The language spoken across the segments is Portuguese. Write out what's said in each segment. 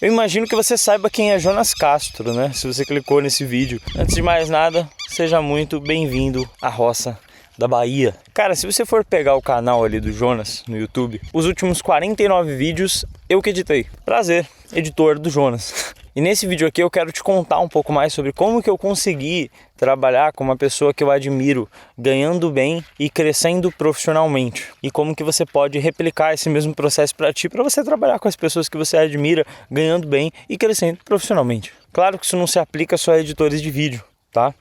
Eu imagino que você saiba quem é Jonas Castro, né? Se você clicou nesse vídeo. Antes de mais nada, seja muito bem-vindo à roça da Bahia. Cara, se você for pegar o canal ali do Jonas no YouTube, os últimos 49 vídeos eu que editei. Prazer, editor do Jonas. E nesse vídeo aqui eu quero te contar um pouco mais sobre como que eu consegui trabalhar com uma pessoa que eu admiro, ganhando bem e crescendo profissionalmente. E como que você pode replicar esse mesmo processo para ti, para você trabalhar com as pessoas que você admira, ganhando bem e crescendo profissionalmente. Claro que isso não se aplica só a editores de vídeo, tá?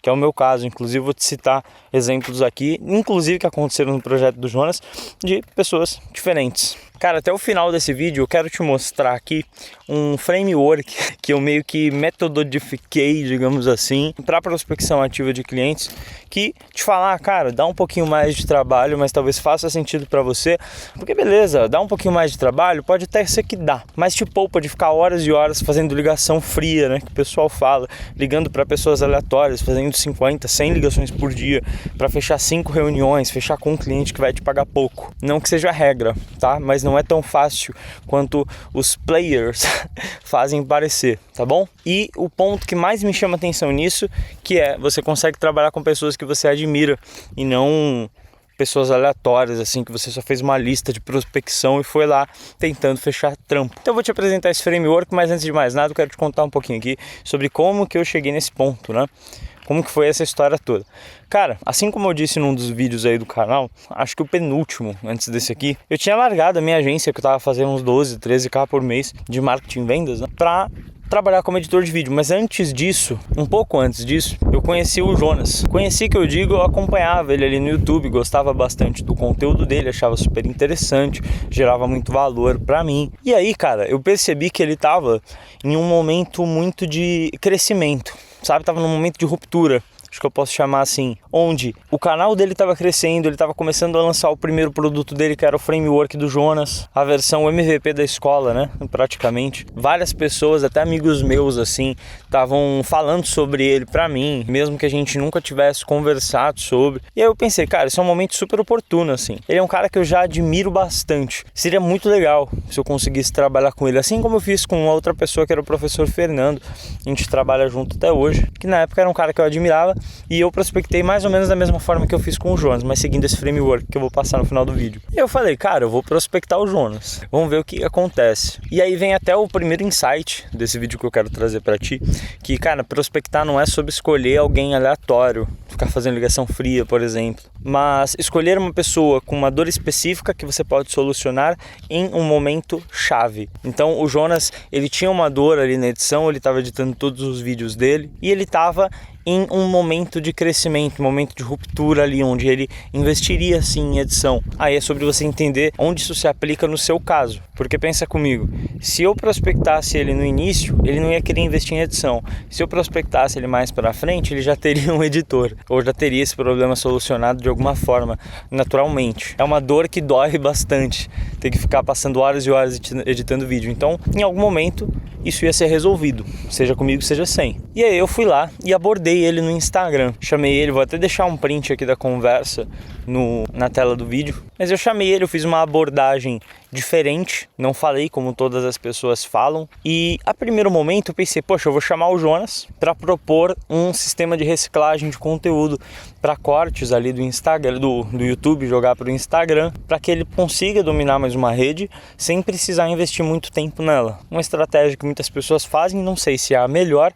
Que é o meu caso. Inclusive vou te citar exemplos aqui, inclusive que aconteceram no projeto do Jonas, de pessoas diferentes. Cara, até o final desse vídeo eu quero te mostrar aqui um framework que eu meio que metododifiquei, digamos assim, para prospecção ativa de clientes, que te falar, cara, dá um pouquinho mais de trabalho, mas talvez faça sentido para você, porque beleza, dá um pouquinho mais de trabalho, pode até ser que dá, mas te poupa de ficar horas e horas fazendo ligação fria, né, que o pessoal fala, ligando para pessoas aleatórias, fazendo 50, 100 ligações por dia, para fechar 5 reuniões, fechar com um cliente que vai te pagar pouco. Não que seja a regra, tá? Mas não é tão fácil quanto os players fazem parecer, tá bom? E o ponto que mais me chama atenção nisso, que é, você consegue trabalhar com pessoas que você admira e não pessoas aleatórias, assim, que você só fez uma lista de prospecção e foi lá tentando fechar trampo. Então eu vou te apresentar esse framework, mas antes de mais nada eu quero te contar um pouquinho aqui sobre como que eu cheguei nesse ponto, né? Como que foi essa história toda? Cara, assim como eu disse num dos vídeos aí do canal, acho que o penúltimo, antes desse aqui, eu tinha largado a minha agência, que eu tava fazendo uns 12, 13k por mês de marketing e vendas, né? Pra trabalhar como editor de vídeo, mas antes disso, um pouco antes disso, eu conheci o Jonas. Conheci, que eu digo, eu acompanhava ele ali no YouTube, gostava bastante do conteúdo dele, achava super interessante, gerava muito valor pra mim. E aí, cara, eu percebi que ele tava em um momento muito de crescimento, sabe? Tava num momento de ruptura, acho que eu posso chamar assim, onde o canal dele estava crescendo, ele estava começando a lançar o primeiro produto dele, que era o framework do Jonas, a versão MVP da escola, né, praticamente. Várias pessoas, até amigos meus, assim, estavam falando sobre ele pra mim, mesmo que a gente nunca tivesse conversado sobre. E aí eu pensei, cara, isso é um momento super oportuno, assim. Ele é um cara que eu já admiro bastante. Seria muito legal se eu conseguisse trabalhar com ele, assim como eu fiz com uma outra pessoa, que era o professor Fernando. A gente trabalha junto até hoje, que na época era um cara que eu admirava, e eu prospectei mais ou menos da mesma forma que eu fiz com o Jonas, mas seguindo esse framework que eu vou passar no final do vídeo. E eu falei, cara, eu vou prospectar o Jonas, vamos ver o que acontece. E aí vem até o primeiro insight desse vídeo que eu quero trazer pra ti, que, cara, prospectar não é sobre escolher alguém aleatório, ficar fazendo ligação fria, por exemplo, mas escolher uma pessoa com uma dor específica que você pode solucionar em um momento chave. Então o Jonas, ele tinha uma dor ali na edição, ele estava editando todos os vídeos dele e ele estava em um momento de crescimento, um momento de ruptura ali, onde ele investiria sim em edição. Aí é sobre você entender onde isso se aplica no seu caso, porque pensa comigo, se eu prospectasse ele no início, ele não ia querer investir em edição. Se eu prospectasse ele mais para frente, ele já teria um editor, ou já teria esse problema solucionado de alguma forma, naturalmente. É uma dor que dói bastante, ter que ficar passando horas e horas editando vídeo. Então, em algum momento, isso ia ser resolvido, seja comigo, seja sem. E aí eu fui lá e abordei ele no Instagram. Chamei ele, vou até deixar um print aqui da conversa na tela do vídeo. Mas eu chamei ele, eu fiz uma abordagem diferente, não falei como todas as pessoas falam. E a primeiro momento eu pensei, poxa, eu vou chamar o Jonas para propor um sistema de reciclagem de conteúdo para cortes ali do Instagram, do YouTube, jogar para o Instagram, para que ele consiga dominar mais uma rede sem precisar investir muito tempo nela. Uma estratégia que muitas pessoas fazem, não sei se é a melhor,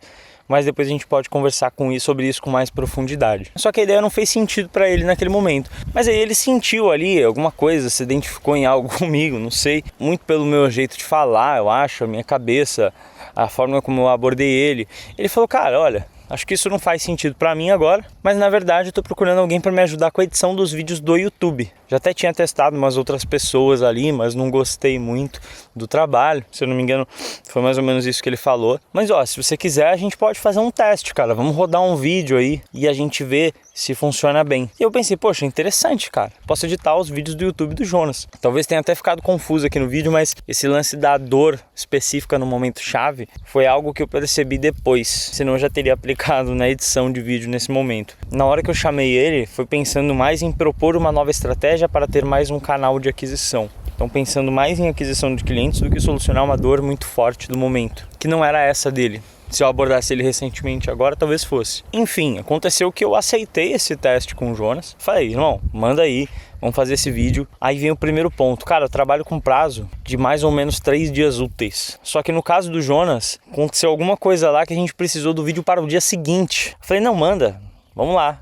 mas depois a gente pode conversar sobre isso com mais profundidade. Só que a ideia não fez sentido para ele naquele momento. Mas aí ele sentiu ali alguma coisa, se identificou em algo comigo, não sei. Muito pelo meu jeito de falar, eu acho, a minha cabeça, a forma como eu abordei ele. Ele falou, cara, olha, acho que isso não faz sentido pra mim agora, mas na verdade eu tô procurando alguém pra me ajudar com a edição dos vídeos do YouTube. Já até tinha testado umas outras pessoas ali, mas não gostei muito do trabalho. Se eu não me engano, foi mais ou menos isso que ele falou. Mas ó, se você quiser, a gente pode fazer um teste, cara. Vamos rodar um vídeo aí e a gente vê se funciona bem. E eu pensei, poxa, interessante, cara. Posso editar os vídeos do YouTube do Jonas. Talvez tenha até ficado confuso aqui no vídeo, mas esse lance da dor específica no momento chave foi algo que eu percebi depois. Senão eu já teria aplicado na edição de vídeo nesse momento. Na hora que eu chamei ele, foi pensando mais em propor uma nova estratégia para ter mais um canal de aquisição. Estão pensando mais em aquisição de clientes do que solucionar uma dor muito forte do momento, que não era essa dele. Se eu abordasse ele recentemente agora, talvez fosse. Enfim, aconteceu que eu aceitei esse teste com o Jonas. Falei, irmão, manda aí, vamos fazer esse vídeo. Aí vem o primeiro ponto. Cara, eu trabalho com prazo de mais ou menos 3 dias úteis. Só que no caso do Jonas, aconteceu alguma coisa lá que a gente precisou do vídeo para o dia seguinte. Falei, não, manda, vamos lá.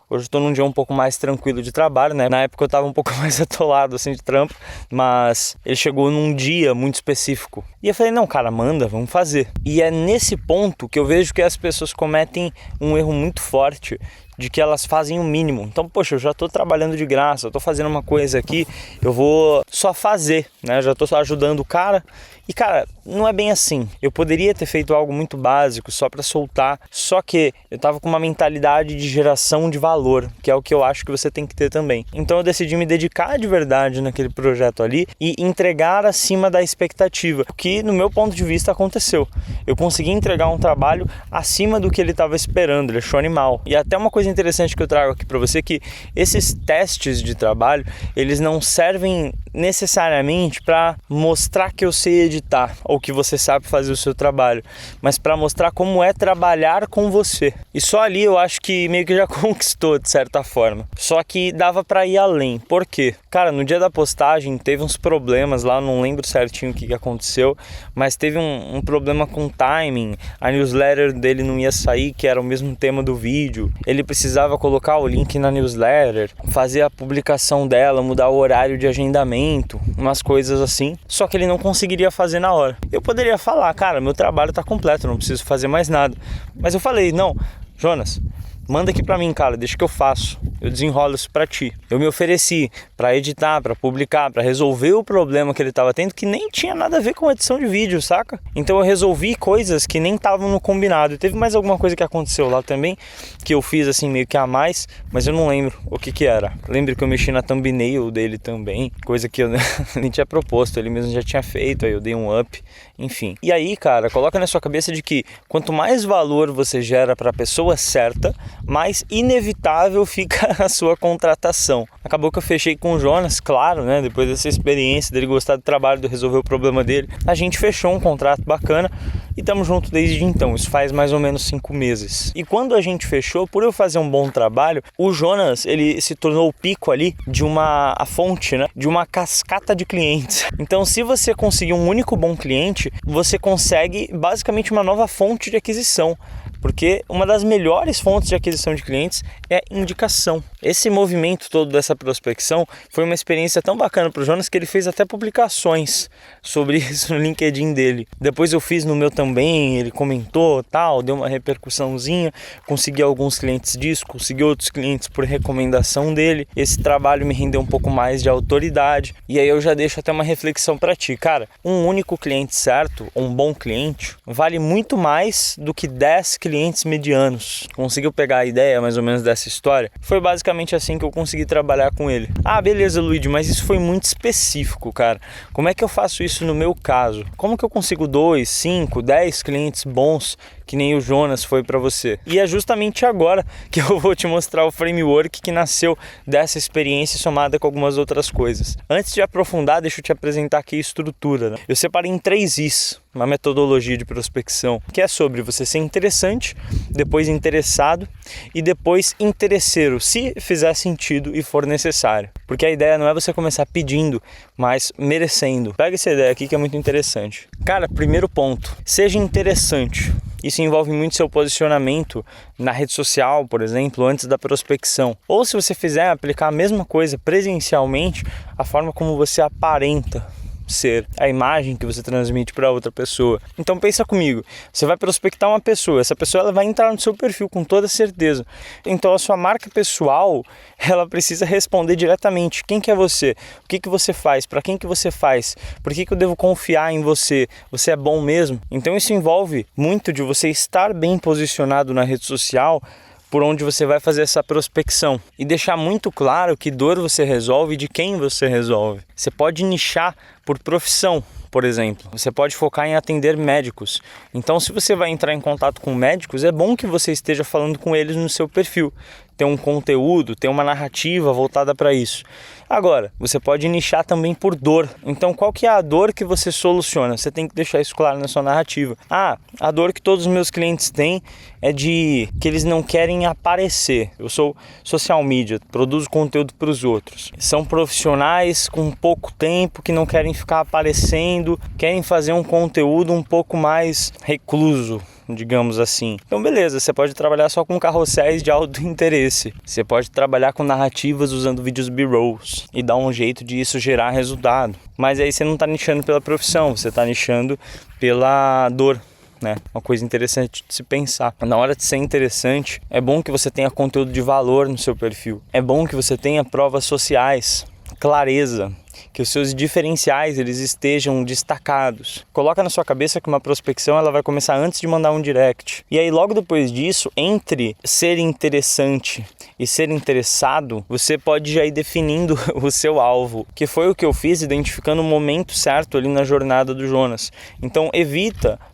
Hoje eu tô num dia um pouco mais tranquilo de trabalho, né? Na época eu tava um pouco mais atolado, assim, de trampo. Mas ele chegou num dia muito específico. E eu falei, não, cara, manda, vamos fazer. E é nesse ponto que eu vejo que as pessoas cometem um erro muito forte, de que elas fazem o mínimo. Então, poxa, eu já tô trabalhando de graça, eu tô fazendo uma coisa aqui, eu vou só fazer, né? Eu já tô só ajudando o cara. E, cara, não é bem assim. Eu poderia ter feito algo muito básico, só para soltar, só que eu tava com uma mentalidade de geração de valor, que é o que eu acho que você tem que ter também. Então eu decidi me dedicar de verdade naquele projeto ali e entregar acima da expectativa, o que no meu ponto de vista aconteceu. Eu consegui entregar um trabalho acima do que ele estava esperando, ele achou animal. E até uma coisa interessante que eu trago aqui para você, que esses testes de trabalho, eles não servem necessariamente para mostrar que eu sei editar ou que você sabe fazer o seu trabalho, mas para mostrar como é trabalhar com você. E só ali eu acho que meio que já conquistou de certa forma. Só que dava para ir além. Por quê? Cara, no dia da postagem teve uns problemas lá, não lembro certinho o que aconteceu, mas teve um problema com o timing. A newsletter dele não ia sair, que era o mesmo tema do vídeo. Ele precisava colocar o link na newsletter, fazer a publicação dela, mudar o horário de agendamento, umas coisas assim. Só que ele não conseguiria fazer na hora. Eu poderia falar, cara, meu trabalho tá completo, não preciso fazer mais nada. Mas eu falei, não, Jonas, manda aqui pra mim, cara, deixa que eu faço. Eu desenrolo isso pra ti. Eu me ofereci pra editar, pra publicar, pra resolver o problema que ele tava tendo, que nem tinha nada a ver com edição de vídeo, saca? Então eu resolvi coisas que nem estavam no combinado. E teve mais alguma coisa que aconteceu lá também, que eu fiz assim meio que a mais, mas eu não lembro o que era. Lembro que eu mexi na thumbnail dele também, coisa que eu nem tinha proposto, ele mesmo já tinha feito, aí eu dei um up, enfim. E aí, cara, coloca na sua cabeça de que quanto mais valor você gera pra pessoa certa, mais inevitável fica a sua contratação. Acabou que eu fechei com o Jonas, claro, né? Depois dessa experiência dele gostar do trabalho, de resolver o problema dele, a gente fechou um contrato bacana e estamos juntos desde então. Isso faz mais ou menos 5 meses. E quando a gente fechou, por eu fazer um bom trabalho, o Jonas, ele se tornou o pico ali de a fonte, né? De uma cascata de clientes. Então, se você conseguir um único bom cliente, você consegue basicamente uma nova fonte de aquisição. Porque uma das melhores fontes de aquisição de clientes é indicação. Esse movimento todo dessa prospecção foi uma experiência tão bacana para o Jonas que ele fez até publicações sobre isso no LinkedIn dele. Depois eu fiz no meu também, ele comentou, tal, deu uma repercussãozinha, consegui alguns clientes disso, consegui outros clientes por recomendação dele. Esse trabalho me rendeu um pouco mais de autoridade. E aí eu já deixo até uma reflexão para ti. Cara, um único cliente certo, um bom cliente, vale muito mais do que 10 clientes medianos. Conseguiu pegar a ideia mais ou menos dessa história? Foi basicamente assim que eu consegui trabalhar com ele. Ah, beleza, Luigi, mas isso foi muito específico, cara. Como é que eu faço isso no meu caso? Como que eu consigo 2, 5, 10 clientes bons que nem o Jonas foi para você? E é justamente agora que eu vou te mostrar o framework que nasceu dessa experiência somada com algumas outras coisas. Antes de aprofundar, deixa eu te apresentar aqui a estrutura, né? Eu separei em 3 Is, uma metodologia de prospecção, que é sobre você ser interessante, depois interessado e depois interesseiro, se fizer sentido e for necessário. Porque a ideia não é você começar pedindo, mas merecendo. Pega essa ideia aqui que é muito interessante. Cara, primeiro ponto, seja interessante. Isso envolve muito seu posicionamento na rede social, por exemplo, antes da prospecção. Ou se você fizer aplicar a mesma coisa presencialmente, a forma como você aparenta ser, a imagem que você transmite para outra pessoa. Então pensa comigo, você vai prospectar uma pessoa, essa pessoa ela vai entrar no seu perfil com toda certeza. Então a sua marca pessoal, ela precisa responder diretamente quem que é você, o que que você faz, para quem que você faz, por que que eu devo confiar em você, você é bom mesmo? Então isso envolve muito de você estar bem posicionado na rede social, por onde você vai fazer essa prospecção e deixar muito claro que dor você resolve e de quem você resolve. Você pode nichar por profissão, por exemplo. Você pode focar em atender médicos. Então, se você vai entrar em contato com médicos, é bom que você esteja falando com eles no seu perfil. ter um conteúdo, ter uma narrativa voltada para isso. Agora, você pode nichar também por dor. Então, qual que é a dor que você soluciona? Você tem que deixar isso claro na sua narrativa. A dor que todos os meus clientes têm é de que eles não querem aparecer. Eu sou social media, produzo conteúdo para os outros. São profissionais com pouco tempo que não querem ficar aparecendo, querem fazer um conteúdo um pouco mais recluso, digamos assim. Então beleza, você pode trabalhar só com carrosséis de alto interesse. Você pode trabalhar com narrativas usando vídeos B-rolls e dar um jeito de isso gerar resultado. Mas aí você não está nichando pela profissão, você está nichando pela dor, né? Uma coisa interessante de se pensar. Na hora de ser interessante, é bom que você tenha conteúdo de valor no seu perfil. É bom que você tenha provas sociais, clareza, que os seus diferenciais eles estejam destacados. Coloca na sua cabeça que uma prospecção ela vai começar antes de mandar um direct. E aí logo depois disso, entre ser interessante e ser interessado, você pode já ir definindo o seu alvo, que foi o que eu fiz, identificando o momento certo ali na jornada do Jonas. Então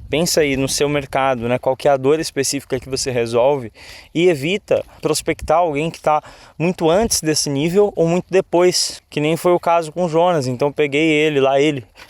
pensa aí no seu mercado, né? Qual que é a dor específica que você resolve e evita prospectar alguém que está muito antes desse nível ou muito depois, que nem foi o caso com o Jonas. Então peguei ele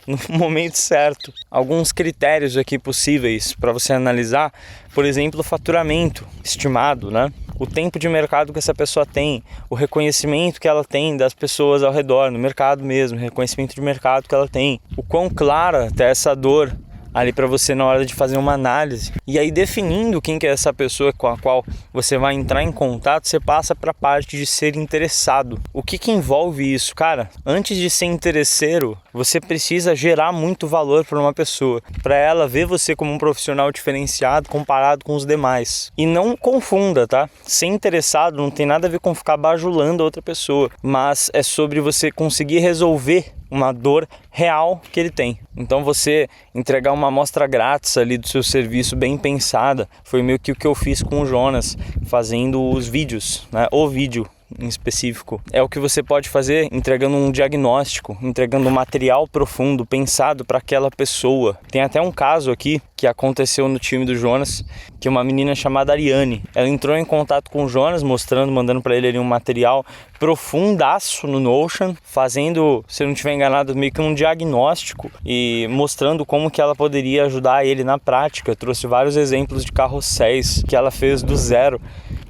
no momento certo. Alguns critérios aqui possíveis para você analisar, por exemplo, o faturamento estimado, né? O tempo de mercado que essa pessoa tem, o reconhecimento que ela tem das pessoas ao redor, no mercado mesmo, o reconhecimento de mercado que ela tem, o quão clara está essa dor ali para você na hora de fazer uma análise. E aí definindo quem que é essa pessoa com a qual você vai entrar em contato, você passa para a parte de ser interessado. O que envolve isso? Cara, antes de ser interesseiro, você precisa gerar muito valor para uma pessoa, para ela ver você como um profissional diferenciado comparado com os demais. E não confunda, tá? Ser interessado não tem nada a ver com ficar bajulando a outra pessoa, mas é sobre você conseguir resolver uma dor real que ele tem. Então você entregar uma amostra grátis ali do seu serviço bem pensada, foi meio que o que eu fiz com o Jonas, fazendo os vídeos, né? O vídeo em específico. É o que você pode fazer entregando um diagnóstico, entregando um material profundo, pensado para aquela pessoa. Tem até um caso aqui que aconteceu no time do Jonas, que uma menina chamada Ariane, ela entrou em contato com o Jonas, mandando para ele ali um material profundaço no Notion, fazendo, se eu não estiver enganado, meio que um diagnóstico e mostrando como que ela poderia ajudar ele na prática. Trouxe vários exemplos de carrosséis que ela fez do zero.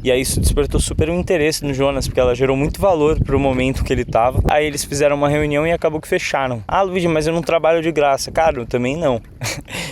E aí isso despertou super um interesse no Jonas, porque ela gerou muito valor pro momento que ele tava. Aí eles fizeram uma reunião e acabou que fecharam. Luigi, mas eu não trabalho de graça. Cara, eu também não.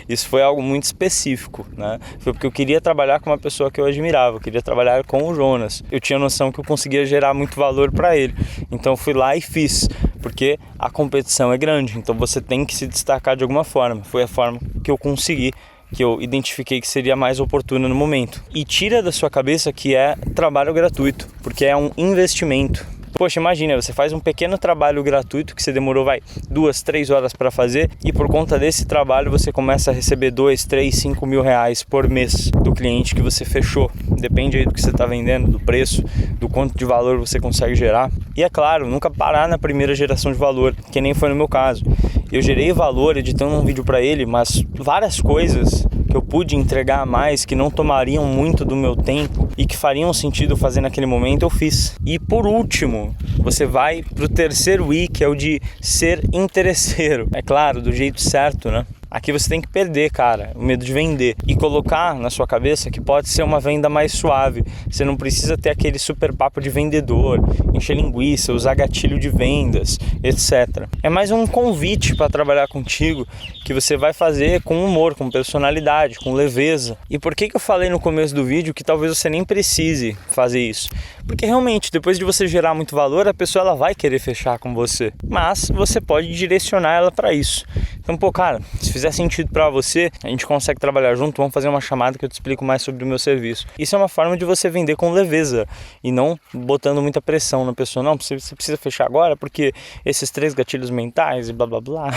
Isso foi algo muito específico, né? Foi porque eu queria trabalhar com uma pessoa que eu admirava, eu queria trabalhar com o Jonas. Eu tinha noção que eu conseguia gerar muito valor para ele. Então eu fui lá e fiz, porque a competição é grande, então você tem que se destacar de alguma forma. Foi a forma que eu consegui, que eu identifiquei que seria mais oportuna no momento. E tira da sua cabeça que é trabalho gratuito, porque é um investimento. Poxa, imagina, você faz um pequeno trabalho gratuito que você demorou 2, 3 horas para fazer e por conta desse trabalho você começa a receber 2, 3, 5 mil reais por mês do cliente que você fechou. Depende aí do que você está vendendo, do preço, do quanto de valor você consegue gerar. E é claro, nunca parar na primeira geração de valor, que nem foi no meu caso. Eu gerei valor editando um vídeo para ele, mas várias coisas que eu pude entregar a mais, que não tomariam muito do meu tempo e que fariam sentido fazer naquele momento, eu fiz. E por último, você vai pro terceiro I, que é o de ser interesseiro. É claro, do jeito certo, né? Aqui você tem que perder, cara, o medo de vender e colocar na sua cabeça que pode ser uma venda mais suave. Você não precisa ter aquele super papo de vendedor, encher linguiça, usar gatilho de vendas, etc. É mais um convite para trabalhar contigo que você vai fazer com humor, com personalidade, com leveza. E por que eu falei no começo do vídeo que talvez você nem precise fazer isso? Porque realmente, depois de você gerar muito valor, a pessoa ela vai querer fechar com você. Mas você pode direcionar ela para isso. Então, cara, se fizer sentido para você, a gente consegue trabalhar junto, vamos fazer uma chamada que eu te explico mais sobre o meu serviço. Isso é uma forma de você vender com leveza e não botando muita pressão na pessoa. Não, você precisa fechar agora porque esses 3 gatilhos mentais e blá blá blá.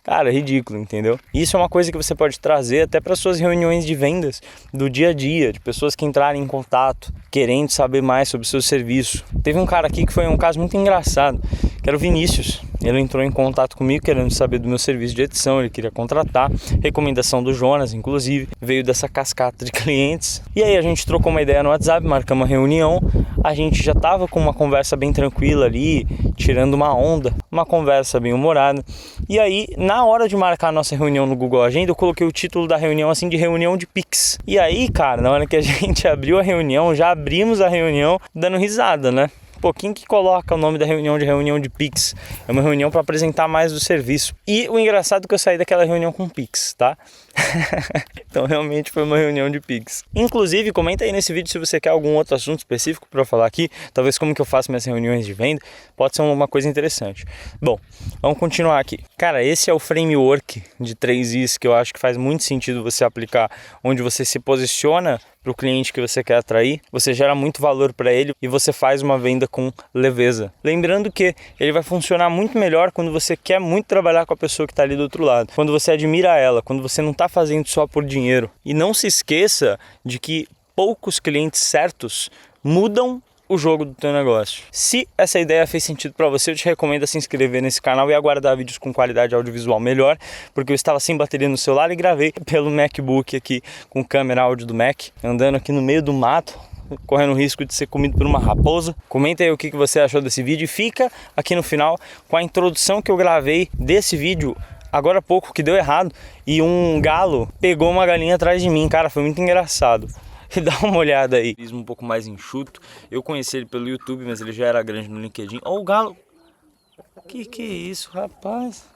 Cara, é ridículo, entendeu? Isso é uma coisa que você pode trazer até para suas reuniões de vendas do dia a dia, de pessoas que entrarem em contato, querendo saber mais sobre o seu serviço. Teve um cara aqui que foi um caso muito engraçado, que era o Vinícius. Ele entrou em contato comigo querendo saber do meu serviço de edição, ele queria contratar, recomendação do Jonas, inclusive, veio dessa cascata de clientes. E aí a gente trocou uma ideia no WhatsApp, marcamos uma reunião, a gente já tava com uma conversa bem tranquila ali, tirando uma onda, uma conversa bem humorada. E aí, na hora de marcar a nossa reunião no Google Agenda, eu coloquei o título da reunião assim de reunião de Pix. E aí, cara, na hora que a gente abriu a reunião, já abrimos a reunião dando risada, né? Pô, quem que coloca o nome da reunião de Pix? É uma reunião para apresentar mais do serviço. E o engraçado é que eu saí daquela reunião com Pix, tá? Então realmente foi uma reunião de Pix. Inclusive, comenta aí nesse vídeo se você quer algum outro assunto específico para eu falar aqui. Talvez como que eu faço minhas reuniões de venda. Pode ser uma coisa interessante. Bom, vamos continuar aqui. Cara, esse é o framework de 3 Is que eu acho que faz muito sentido você aplicar, onde você se posiciona para o cliente que você quer atrair, você gera muito valor para ele e você faz uma venda com leveza. Lembrando que ele vai funcionar muito melhor quando você quer muito trabalhar com a pessoa que está ali do outro lado, quando você admira ela, quando você não está fazendo só por dinheiro. E não se esqueça de que poucos clientes certos mudam o jogo do teu negócio. Se essa ideia fez sentido para você, eu te recomendo se inscrever nesse canal e aguardar vídeos com qualidade audiovisual melhor, porque eu estava sem bateria no celular e gravei pelo MacBook aqui com câmera áudio do Mac, andando aqui no meio do mato, correndo o risco de ser comido por uma raposa. Comenta aí o que você achou desse vídeo e fica aqui no final com a introdução que eu gravei desse vídeo agora há pouco, que deu errado, e um galo pegou uma galinha atrás de mim. Cara, foi muito engraçado. E dá uma olhada aí. Um pouco mais enxuto. Eu conheci ele pelo YouTube, mas ele já era grande no LinkedIn. Ó o galo. Que é isso, rapaz?